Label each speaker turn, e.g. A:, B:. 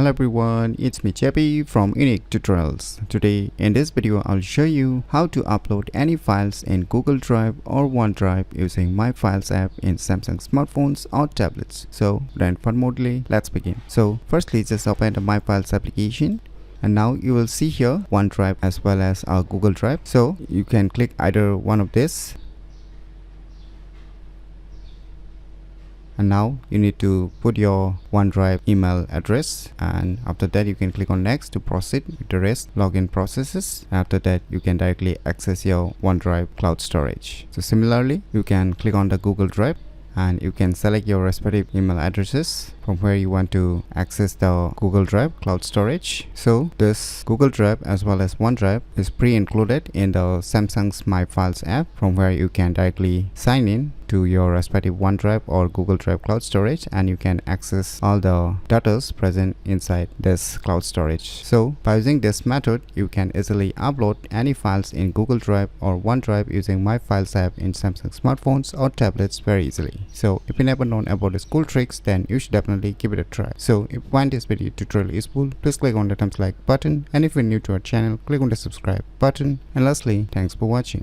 A: Hello everyone, it's me JP from UniqueTutorials. Today in this video I'll show you how to upload any files in Google Drive or OneDrive using My Files app in Samsung smartphones or tablets. So without further, let's begin. So firstly, just open the My Files application. And now you will see here OneDrive as well as our Google Drive. So you can click either one of this. And now you need to put your OneDrive email address, and after that you can click on next to proceed with the rest login processes. After that you can directly access your OneDrive cloud storage. So similarly you can click on the Google Drive and you can select your respective email addresses from where you want to access the Google Drive cloud storage. So this Google Drive as well as OneDrive is pre-included in the Samsung's My Files app, from where you can directly sign in to your respective OneDrive or Google Drive cloud storage, and you can access all the data present inside this cloud storage. So by using this method, you can easily upload any files in Google Drive or OneDrive using My Files app in Samsung smartphones or tablets very easily. So if you never known about these cool tricks, then you should definitely give it a try. So if you find this video tutorial useful, please click on the thumbs like button, and if you're new to our channel, click on the subscribe button. And lastly, thanks for watching.